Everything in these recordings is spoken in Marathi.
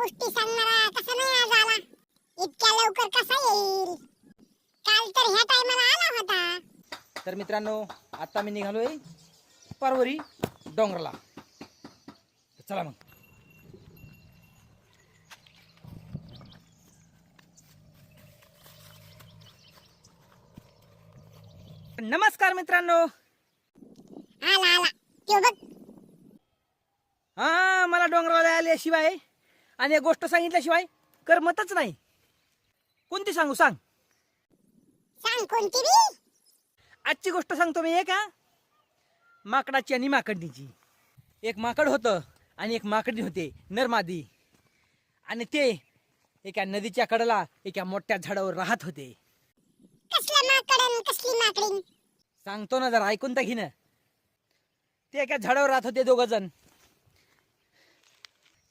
गोष्टी सांगणारा कसा नाही आज आला? इतक्या लवकर कसा येईल? काल तर ह्या टायमाला आला होता. तर मित्रांनो, आता मी निघालोय परवरी डोंगराला. चला मग. नमस्कार मित्रांनो. आला आला त्यो बघ. हा, मला डोंगराला आल्याशिवाय आणि एक गोष्ट सांगितल्याशिवाय करमतच नाही. कोणती सांगू? सांग. सांग कोणती बी. आजची गोष्ट सांगतो मी. एक माकडाची आणि माकडणीची. एक माकड होतं आणि एक माकडी होते, नरमादी. आणि ते एका नदीच्या कडेला एका मोठ्या झाडावर राहत होते. कसलं माकड आणि कसली माकडीन? सांगतो ना, जरा ऐकून तर घे ना. ते एका झाडावर राहत होते दोघ जण.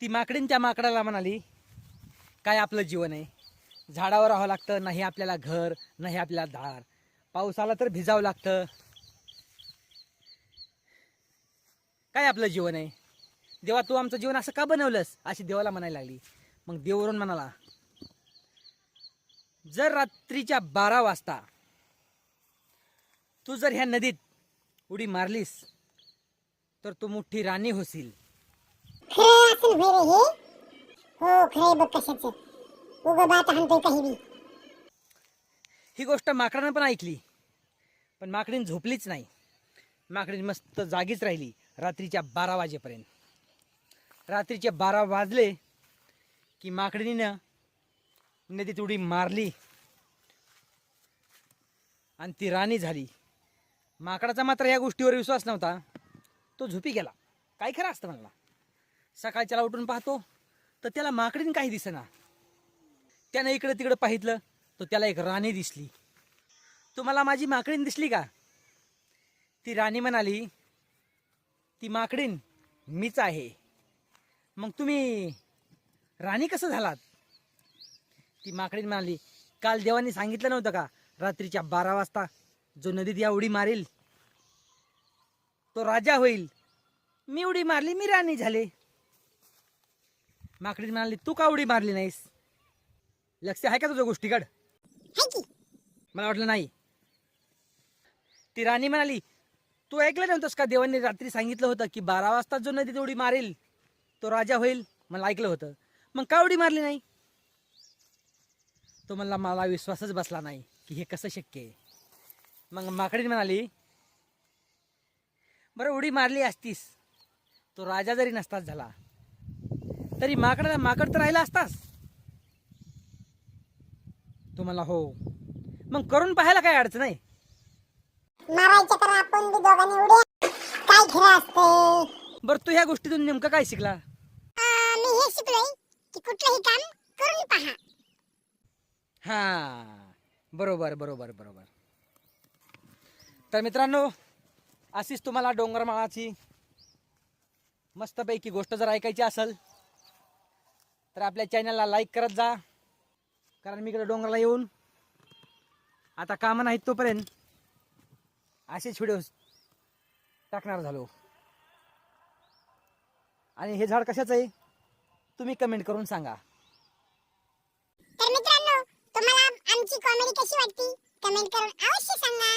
ती माकडीन त्या माकडाला म्हणाली, काय आपलं जीवन आहे, झाडावर राहावं लागतं, नाही आपल्याला घर, नाही आपल्याला दार, पाऊस आला तर भिजावं लागतं, काय आपलं जीवन आहे, देवा तू आमचं जीवन असं का बनवलंस, अशी देवाला म्हणायला लागली. मग देववरून म्हणाला, जर रात्रीच्या 12 वाजता तू जर ह्या नदीत उडी मारलीस तर तू मोठी राणी होशील. खरं असेल होय रे हे? हो खरंय बघ. कशाचं उगा बात हाणतोय काही बी. ही गोष्ट माकडानं पण ऐकली, पण माकडीन झोपलीच नाही. माकडीन मस्त जागीच राहिली रात्रीच्या 12 वाजेपर्यंत. रात्रीचे 12 वाजले की माकडीनं नदीत उडी मारली आणि ती राणी झाली. माकडाचा मात्र या गोष्टीवर विश्वास नव्हता. तो झोपी गेला. काय खरं असतं म्हणला. सकाळच्याला उठून पाहतो तर त्याला माकडीन काही दिसेना. त्यानं इकडं तिकडं पाहितलं तर त्याला एक राणी दिसली. तुम्हाला माझी माकडीन दिसली का? ती राणी म्हणाली, ती माकडीन मीच आहे. मग तुम्ही राणी कसं झालात? ती माकडीन म्हणाली, काल देवानी सांगितलं नव्हतं का, रात्रीच्या 12 वाजता जो नदीत या उडी मारेल तो राजा होईल. मी उडी मारली, मी राणी झाले. माकडीन म्हणाली, तू का उडी मारली नाहीस? लक्ष आहे का तुझ्या गोष्टीकडं? हाय की. मला वाटलं नाही. ती राणी म्हणाली, तू ऐकलं नव्हतंस का, देवांनी रात्री सांगितलं होतं की 12 वाजता जो नदीत उडी मारेल तो राजा होईल. मला ऐकलं होतं, मग का उडी मारली नाही? तो म्हणला, मला विश्वासच बसला नाही की हे कसं शक्य आहे. मग माकडीन म्हणाली, बरं उडी मारली असतीस, तो राजा जरी नसताच झाला तरी माकड तर राहिला असतास. तो म्हणला, हो. मग करून पाहायला काय अडचण आहे? मारायच्या तर आपण बी दोघांनी उड्या. काय खरं असते? बरं, तू ह्या गोष्टीतून नेमकं काय शिकला? मी हे शिकलोय की कुठलंही काम करून पहा. हा, बरोबर बरोबर बरोबर. तर मित्रांनो, अशीच तुम्हाला डोंगरमाळाची मस्तपैकी गोष्ट जर ऐकायची असेल तर आपल्या चॅनलला लाईक करत जा. कारण मी इकडे डोंगराला येऊन आता कामं नाहीत तोपर्यंत असेच व्हिडिओ टाकणार झालो. आणि हे झाड कशाचं आहे तुम्ही कमेंट करून सांगा. तर मित्रांनो, तुम्हाला आमची कॉमेडी कशी वाटली कमेंट करून अवश्य सांगा.